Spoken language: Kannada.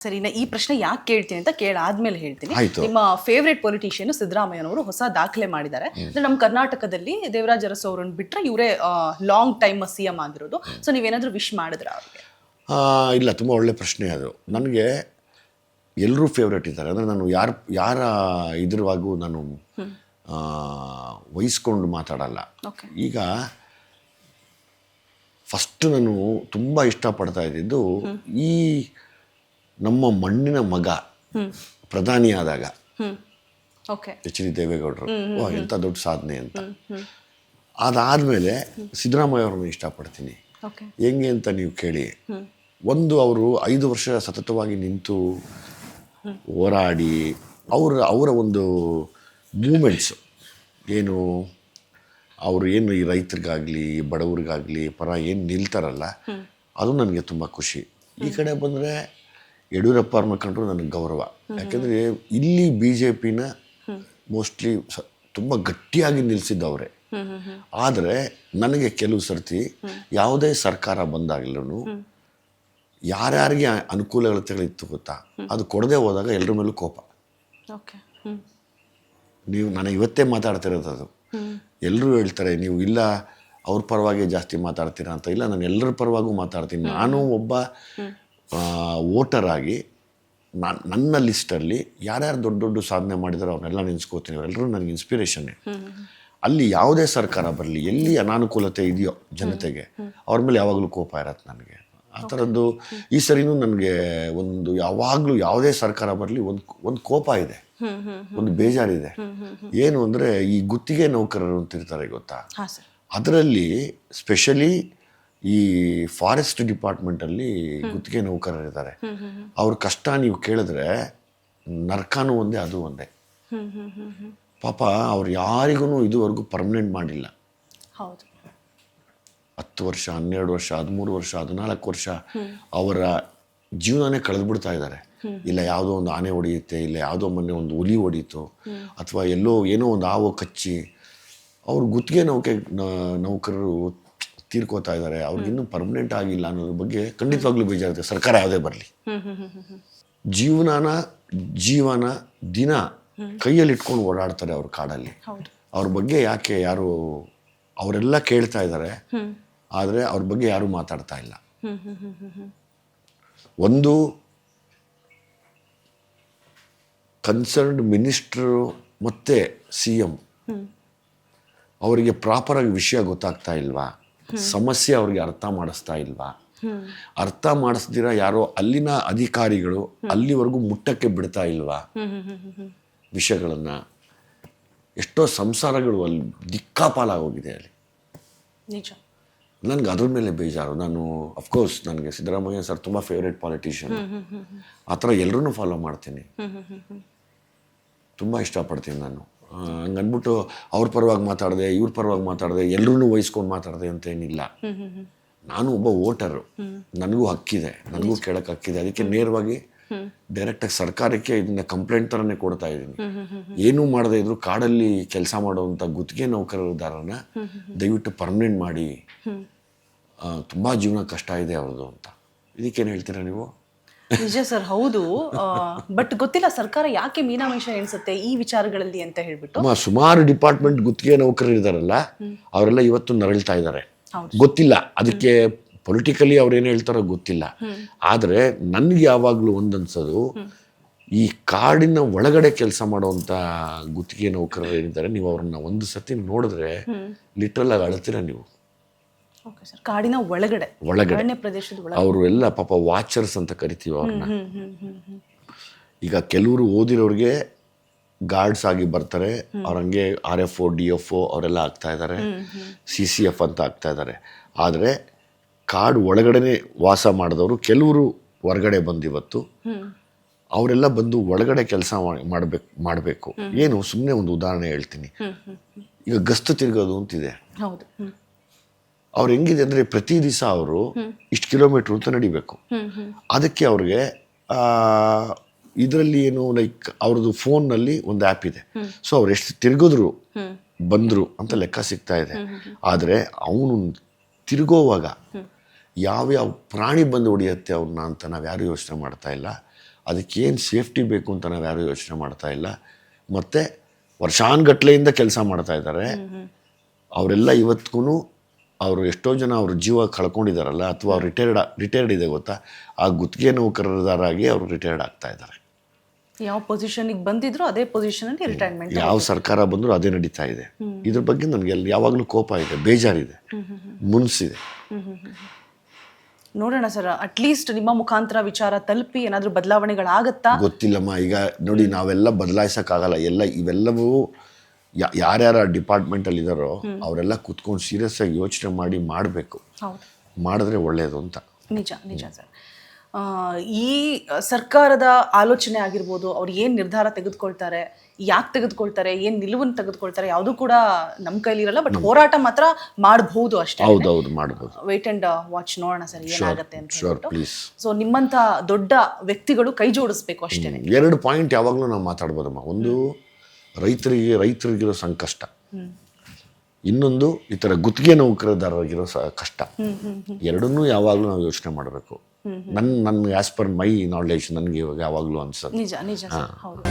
ಸರಿ, ಈ ಪ್ರಶ್ನೆ ಯಾಕೆ ಕೇಳ್ತೀನಿ ಅಂತ ಕೇಳಾದ್ಮೇಲೆ ಹೇಳ್ತೀನಿ. ಆಯ್ತು. ನಿಮ್ಮ ಫೇವ್ರೇಟ್ ಪೊಲಿಟಿಷಿಯನ್ ಸಿದ್ದರಾಮಯ್ಯನವರು ಹೊಸ ದಾಖಲೆ ಮಾಡಿದ್ದಾರೆ. ಅಂದ್ರೆ ನಮ್ಮ ಕರ್ನಾಟಕದಲ್ಲಿ ದೇವರಾಜ ಅರಸು ಅವರನ್ನು ಬಿಟ್ರೆ ಇವರೇ ಲಾಂಗ್ ಟೈಮ್ ಸಿಎಂ ಆಗಿರೋದು. ಸೊ ನೀವೇನಾದ್ರೂ ವಿಶ್ ಮಾಡಿದ್ರ ಅವ್ರಿಗೆ? ಇಲ್ಲ, ತುಂಬ ಒಳ್ಳೆ ಪ್ರಶ್ನೆ ಅದು. ನನಗೆ ಎಲ್ಲರೂ ಫೇವ್ರೇಟ್ ಇದ್ದಾರೆ. ಅಂದರೆ ನಾನು ಯಾರ ಇದ್ರವಾಗೂ ನಾನು ವಹಿಸ್ಕೊಂಡು ಮಾತಾಡಲ್ಲ. ಈಗ ಫಸ್ಟ್ ನಾನು ತುಂಬ ಇಷ್ಟಪಡ್ತಾ ಇದ್ದಿದ್ದು ಈ ನಮ್ಮ ಮಣ್ಣಿನ ಮಗ ಪ್ರಧಾನಿ ಆದಾಗ ಎಚ್ ಡಿ ದೇವೇಗೌಡರು, ಎಂಥ ದೊಡ್ಡ ಸಾಧನೆ ಅಂತ. ಅದಾದಮೇಲೆ ಸಿದ್ದರಾಮಯ್ಯ ಅವ್ರನ್ನ ಇಷ್ಟಪಡ್ತೀನಿ. ಹೆಂಗೆ ಅಂತ ನೀವು ಕೇಳಿ, ಒಂದು ಅವರು 5 ವರ್ಷ ಸತತವಾಗಿ ನಿಂತು ಹೋರಾಡಿ ಅವರ ಒಂದು ಮೂಮೆಂಟ್ಸು ಏನು, ಅವರು ಏನು ಈ ರೈತರಿಗಾಗಲಿ ಬಡವ್ರಿಗಾಗಲಿ ಪರ ಏನು ನಿಲ್ತಾರಲ್ಲ, ಅದು ನನಗೆ ತುಂಬ ಖುಷಿ. ಈ ಕಡೆ ಬಂದರೆ ಯಡಿಯೂರಪ್ಪ ಅವ್ರನ್ನ ಕಂಡ್ರು ನನಗೆ ಗೌರವ. ಯಾಕೆಂದರೆ ಇಲ್ಲಿ BJPನ ಮೋಸ್ಟ್ಲಿ ತುಂಬ ಗಟ್ಟಿಯಾಗಿ ನಿಲ್ಲಿಸಿದ್ದವ್ರೆ. ಆದರೆ ನನಗೆ ಕೆಲವು ಸರ್ತಿ ಯಾವುದೇ ಸರ್ಕಾರ ಬಂದಾಗಲೂ ಯಾರ್ಯಾರಿಗೆ ಅನುಕೂಲಗಳಿತ್ತು ಗೊತ್ತಾ, ಅದು ಕೊಡದೆ ಹೋದಾಗ ಎಲ್ಲರ ಮೇಲೂ ಕೋಪ. ನೀವು ನಾನು ಇವತ್ತೇ ಮಾತಾಡ್ತಿರೋದು ಅದು. ಎಲ್ಲರೂ ಹೇಳ್ತಾರೆ ನೀವು ಇಲ್ಲ ಅವ್ರ ಪರವಾಗಿ ಜಾಸ್ತಿ ಮಾತಾಡ್ತೀರಾ ಅಂತ. ಇಲ್ಲ, ನಾನು ಎಲ್ಲರ ಪರವಾಗೂ ಮಾತಾಡ್ತೀನಿ. ನಾನು ಒಬ್ಬ ವೋಟರ್ ಆಗಿ ನನ್ನ ಲಿಸ್ಟಲ್ಲಿ ಯಾರ್ಯಾರು ದೊಡ್ಡ ದೊಡ್ಡ ಸಾಧನೆ ಮಾಡಿದಾರೋ ಅವನ್ನೆಲ್ಲ ನೆನೆಸ್ಕೋತೀನಿ. ಅವರೆಲ್ಲರೂ ನನಗೆ ಇನ್ಸ್ಪಿರೇಷನ್ನೇ. ಅಲ್ಲಿ ಯಾವುದೇ ಸರ್ಕಾರ ಬರಲಿ, ಎಲ್ಲಿ ಅನಾನುಕೂಲತೆ ಇದೆಯೋ ಜನತೆಗೆ, ಅವ್ರ ಮೇಲೆ ಯಾವಾಗಲೂ ಕೋಪ ಇರತ್ತೆ ನನಗೆ. ಆ ಥರದ್ದು ಈ ಸರಿನೂ ನನಗೆ ಒಂದು ಯಾವಾಗಲೂ ಯಾವುದೇ ಸರ್ಕಾರ ಬರಲಿ ಒಂದು ಕೋಪ ಇದೆ, ಒಂದು ಬೇಜಾರಿದೆ. ಏನು ಅಂದರೆ ಈ ಗುತ್ತಿಗೆ ನೌಕರರು ಅಂತಿರ್ತಾರೆ ಗೊತ್ತಾ, ಅದರಲ್ಲಿ ಸ್ಪೆಷಲಿ ಈ ಫಾರೆಸ್ಟ್ ಡಿಪಾರ್ಟ್ಮೆಂಟಲ್ಲಿ ಗುತ್ತಿಗೆ ನೌಕರರಿದ್ದಾರೆ. ಅವ್ರ ಕಷ್ಟ ನೀವು ಕೇಳಿದ್ರೆ ನರ್ಕಾನು ಒಂದೇ, ಅದು ಒಂದೇ. ಪಾಪ ಅವ್ರು ಯಾರಿಗೂ ಇದುವರೆಗೂ ಪರ್ಮನೆಂಟ್ ಮಾಡಿಲ್ಲ. 10 ವರ್ಷ, 12 ವರ್ಷ, 13 ವರ್ಷ, 14 ವರ್ಷ ಅವರ ಜೀವನನೇ ಕಳೆದ್ಬಿಡ್ತಾ ಇದ್ದಾರೆ. ಇಲ್ಲ ಯಾವುದೋ ಒಂದು ಆನೆ ಹೊಡೆಯುತ್ತೆ, ಇಲ್ಲ ಯಾವುದೋ ಮೊನ್ನೆ ಒಂದು ಹುಲಿ ಹೊಡೀತು, ಅಥವಾ ಎಲ್ಲೋ ಏನೋ ಒಂದು ಹಾವು ಕಚ್ಚಿ ಅವ್ರು ಗುತ್ತಿಗೆ ನೌಕರರು ತೀರ್ಕೋತಾ ಇದ್ದಾರೆ. ಅವ್ರಿಗಿನ್ನೂ ಪರ್ಮನೆಂಟ್ ಆಗಿಲ್ಲ ಅನ್ನೋದ್ರ ಬಗ್ಗೆ ಖಂಡಿತವಾಗ್ಲೂ ಬೇಜಾರುತ್ತೆ. ಸರ್ಕಾರ ಯಾವುದೇ ಬರಲಿ, ಜೀವನ ದಿನ ಕೈಯಲ್ಲಿ ಇಟ್ಕೊಂಡು ಓಡಾಡ್ತಾರೆ ಅವ್ರ ಕಾಡಲ್ಲಿ. ಅವ್ರ ಬಗ್ಗೆ ಯಾಕೆ ಯಾರು, ಅವರೆಲ್ಲ ಕೇಳ್ತಾ ಇದ್ದಾರೆ, ಆದರೆ ಅವ್ರ ಬಗ್ಗೆ ಯಾರೂ ಮಾತಾಡ್ತಾ ಇಲ್ಲ. ಒಂದು ಕನ್ಸರ್ನ್ಡ್ ಮಿನಿಸ್ಟ್ರು ಮತ್ತು CM ಅವರಿಗೆ ಪ್ರಾಪರಾಗಿ ವಿಷಯ ಗೊತ್ತಾಗ್ತಾ ಇಲ್ವಾ, ಸಮಸ್ಯೆ ಅವ್ರಿಗೆ ಅರ್ಥ ಮಾಡಿಸ್ತಾ ಇಲ್ವಾ, ಅರ್ಥ ಮಾಡಿಸ್ದಿರ ಯಾರೋ ಅಲ್ಲಿನ ಅಧಿಕಾರಿಗಳು ಅಲ್ಲಿವರೆಗೂ ಮುಟ್ಟಕ್ಕೆ ಬಿಡ್ತಾ ಇಲ್ವಾ ವಿಷಯಗಳನ್ನು. ಎಷ್ಟೋ ಸಂಸಾರಗಳು ಅಲ್ಲಿ ದಿಕ್ಕಾಪಾಲಾಗೋಗಿದೆ ಅಲ್ಲಿ. ನನಗೆ ಅದ್ರ ಮೇಲೆ ಬೇಜಾರು. ನಾನು ಅಫ್ಕೋರ್ಸ್ ನನಗೆ ಸಿದ್ದರಾಮಯ್ಯ ಸರ್ ತುಂಬ ಫೇವ್ರೇಟ್ ಪಾಲಿಟಿಷಿಯನ್. ಆ ಥರ ಎಲ್ಲರೂ ಫಾಲೋ ಮಾಡ್ತೀನಿ, ತುಂಬ ಇಷ್ಟಪಡ್ತೀನಿ ನಾನು. ಹಂಗನ್ಬಿಟ್ಟು ಅವ್ರ ಪರವಾಗಿ ಮಾತಾಡಿದೆ, ಇವ್ರ ಪರವಾಗಿ ಮಾತಾಡಿದೆ, ಎಲ್ಲರೂ ವಹಿಸ್ಕೊಂಡು ಮಾತಾಡಿದೆ ಅಂತೇನಿಲ್ಲ. ನಾನು ಒಬ್ಬ ವೋಟರು, ನನಗೂ ಹಕ್ಕಿದೆ, ನನಗೂ ಕೇಳಕ್ಕೆ ಹಕ್ಕಿದೆ. ಅದಕ್ಕೆ ನೇರವಾಗಿ ಡೈರೆಕ್ಟಾಗಿ ಸರ್ಕಾರಕ್ಕೆ ಇದನ್ನ ಕಂಪ್ಲೇಂಟ್ ಥರನೇ ಕೊಡ್ತಾ ಇದ್ದೀನಿ. ಏನೂ ಮಾಡದೇ ಇದ್ರು ಕಾಡಲ್ಲಿ ಕೆಲಸ ಮಾಡುವಂಥ ಗುತ್ತಿಗೆ ನೌಕರದಾರನ ದಯವಿಟ್ಟು ಪರ್ಮನೆಂಟ್ ಮಾಡಿ, ತುಂಬ ಜೀವನ ಕಷ್ಟ ಇದೆ ಅವ್ರದ್ದು ಅಂತ. ಇದಕ್ಕೇನು ಹೇಳ್ತೀರಾ ನೀವು? ನಿಜ ಸರ್, ಹೌದು. ಬಟ್ ಗೊತ್ತಿಲ್ಲ ಸರ್ಕಾರ ಯಾಕೆ ಮೀನಾಮೇಷ ಎಣಿಸುತ್ತೆ ಈ ವಿಚಾರಗಳಲ್ಲಿ ಅಂತ ಹೇಳ್ಬಿಟ್ಟು. ಸುಮಾರು ಡಿಪಾರ್ಟ್ಮೆಂಟ್ ಗುತ್ತಿಗೆ ನೌಕರರು ಇದ್ದಾರಲ್ಲ, ಅವರೆಲ್ಲ ಇವತ್ತು ನರಳ್ತಾ ಇದ್ದಾರೆ. ಗೊತ್ತಿಲ್ಲ ಅದಕ್ಕೆ ಪೊಲಿಟಿಕಲಿ ಅವ್ರೇನು ಹೇಳ್ತಾರೋ ಗೊತ್ತಿಲ್ಲ. ಆದರೆ ನನಗೆ ಯಾವಾಗಲೂ ಒಂದನ್ಸೋದು, ಈ ಕಾಡಿನ ಒಳಗಡೆ ಕೆಲಸ ಮಾಡುವಂಥ ಗುತ್ತಿಗೆ ನೌಕರರು ಏನಿದ್ದಾರೆ, ನೀವು ಅವ್ರನ್ನ ಒಂದು ಸತಿ ನೋಡಿದ್ರೆ ಲಿಟ್ರಲ್ ಆಗಿ ಅಳ್ತೀರ ನೀವು. ಕಾಡಿನ ಒಳಗಡೆ ಅವರು ಎಲ್ಲ ಪಾಪ ವಾಚರ್ಸ್ ಅಂತ ಕರಿತೀವಿ ಅವ್ರನ್ನ. ಈಗ ಕೆಲವರು ಓದಿರೋರಿಗೆ ಗಾರ್ಡ್ಸ್ ಆಗಿ ಬರ್ತಾರೆ, ಅವ್ರ ಹಂಗೆ RFO DFO ಅವರೆಲ್ಲ ಆಗ್ತಾ ಇದ್ದಾರೆ, CCF ಅಂತ ಆಗ್ತಾ ಇದ್ದಾರೆ. ಆದರೆ ಕಾಡು ಒಳಗಡೆನೆ ವಾಸ ಮಾಡಿದವರು ಕೆಲವರು ಹೊರಗಡೆ ಬಂದಿವತ್ತು ಅವರೆಲ್ಲ ಬಂದು ಒಳಗಡೆ ಕೆಲಸ ಮಾಡಬೇಕು. ಏನು ಸುಮ್ಮನೆ ಒಂದು ಉದಾಹರಣೆ ಹೇಳ್ತೀನಿ. ಈಗ ಗಸ್ತು ತಿರುಗೋದು ಅಂತಿದೆ. ಅವ್ರು ಹೆಂಗಿದೆ ಅಂದರೆ ಪ್ರತಿ ದಿವಸ ಅವರು ಇಷ್ಟು ಕಿಲೋಮೀಟ್ರ್ ಅಂತ ನಡಿಬೇಕು. ಅದಕ್ಕೆ ಅವ್ರಿಗೆ ಇದರಲ್ಲಿ ಏನು ಲೈಕ್ ಅವ್ರದ್ದು ಫೋನ್ನಲ್ಲಿ ಒಂದು ಆ್ಯಪ್ ಇದೆ. ಸೊ ಅವ್ರು ಎಷ್ಟು ತಿರುಗಿದ್ರು ಬಂದರು ಅಂತ ಲೆಕ್ಕ ಸಿಗ್ತಾ ಇದೆ. ಆದರೆ ಅವನು ತಿರುಗೋವಾಗ ಯಾವ್ಯಾವ ಪ್ರಾಣಿ ಬಂದು ಹೊಡೆಯುತ್ತೆ ಅವ್ರನ್ನ ಅಂತ ನಾವು ಯಾರೂ ಯೋಚನೆ ಮಾಡ್ತಾ ಇಲ್ಲ. ಅದಕ್ಕೇನು ಸೇಫ್ಟಿ ಬೇಕು ಅಂತ ನಾವು ಯಾರೂ ಯೋಚನೆ ಮಾಡ್ತಾ ಇಲ್ಲ. ಮತ್ತು ವರ್ಷಾನುಗಟ್ಲೆಯಿಂದ ಕೆಲಸ ಮಾಡ್ತಾ ಇದ್ದಾರೆ. ಅವರೆಲ್ಲ ಇವತ್ತಿಗೂ ಅವರು ಎಷ್ಟೋ ಜನ ಅವ್ರ ಜೀವ ಕಳ್ಕೊಂಡಿದ್ದಾರಲ್ಲ, ಅಥವಾ ಅವ್ರು ರಿಟೈರ್ಡ್ ಇದೆ ಗೊತ್ತಾ, ಆ ಗುತ್ತಿಗೆ ನೌಕರರಾಗಿ ಅವರು ರಿಟೈರ್ಡ್ ಆಗ್ತಾ ಇದ್ದಾರೆ. ಯಾವ ಪೊಸಿಷನ್ಗೆ ಬಂದಿದ್ರು ಅದೇ ಪೊಸಿಷನಲ್ಲಿ ರಿಟೈರ್ಮೆಂಟ್. ಯಾವ ಸರ್ಕಾರ ಬಂದರೂ ಅದೇ ನಡೀತಾ ಇದೆ. ಇದ್ರ ಬಗ್ಗೆ ನನಗೆ ಯಾವಾಗಲೂ ಕೋಪ ಇದೆ, ಬೇಜಾರಿದೆ, ಮುನ್ಸಿದೆ. ನೋಡೋಣ ಸರ್, ಅಟ್ಲೀಸ್ಟ್ ನಿಮ್ಮ ಮುಖಾಂತರ ವಿಚಾರ ತಲುಪಿ ಏನಾದರೂ ಬದಲಾವಣೆಗಳಾಗತ್ತಾ ಗೊತ್ತಿಲ್ಲಮ್ಮ. ಈಗ ನೋಡಿ, ನಾವೆಲ್ಲ ಬದಲಾಯಿಸೋಕ್ಕಾಗಲ್ಲ. ಇವೆಲ್ಲವೂ ಯಾರ್ಯಾರ ಡಿಪಾರ್ಟ್ಮೆಂಟಲ್ಲಿ ಇದ್ದಾರೋ ಅವರೆಲ್ಲ ಕುತ್ಕೊಂಡು ಸೀರಿಯಸ್ ಆಗಿ ಯೋಚನೆ ಮಾಡಬೇಕು. ಮಾಡಿದ್ರೆ ಒಳ್ಳೆಯದು ಅಂತ. ನಿಜ ಸರ್. ಈ ಸರ್ಕಾರದ ಆಲೋಚನೆ ಆಗಿರ್ಬೋದು, ಅವ್ರು ಏನು ನಿರ್ಧಾರ ತೆಗೆದುಕೊಳ್ತಾರೆ, ಯಾಕೆ ತೆಗೆದುಕೊಳ್ತಾರೆ, ಏನು ನಿಲುವನ್ನು ತೆಗೆದುಕೊಳ್ತಾರೆ, ಯಾವುದೂ ಕೂಡ ನಮ್ಮ ಕೈಲಿರಲ್ಲ. ಬಟ್ ಹೋರಾಟ ಮಾತ್ರ ಮಾಡಬಹುದು ಅಷ್ಟೇ. ಹೌದೌದು, ಮಾಡಬಹುದು. ವೇಟ್ ಅಂಡ್ ವಾಚ್, ನೋಡೋಣ ಸರ್ ಏನಾಗುತ್ತೆ ಅಂತ. ಪ್ಲೀಸ್. ಸೊ ನಿಮ್ಮಂಥ ದೊಡ್ಡ ವ್ಯಕ್ತಿಗಳು ಕೈ ಜೋಡಿಸ್ಬೇಕು ಅಷ್ಟೇ. 2 ಪಾಯಿಂಟ್ ಯಾವಾಗಲೂ ನಾವು ಮಾತಾಡ್ಬೋದಮ್ಮ. ಒಂದು, ರೈತರಿಗಿರೋ ಸಂಕಷ್ಟ. ಇನ್ನೊಂದು, ಈ ಥರ ಗುತ್ತಿಗೆ ನೌಕರದಾರರಿಗಿರೋ ಕಷ್ಟ. ಎರಡನ್ನೂ ಯಾವಾಗಲೂ ನಾವು ಯೋಚನೆ ಮಾಡಬೇಕು. ನನ್ನ ಆ್ಯಸ್ ಪರ್ ಮೈ ನಾಲೆಡ್ಜ್ ನನಗೆ ಇವಾಗ ಯಾವಾಗಲೂ ಅನ್ಸುತ್ತೆ. ನಿಜ ಸರ್, ಹೌದು.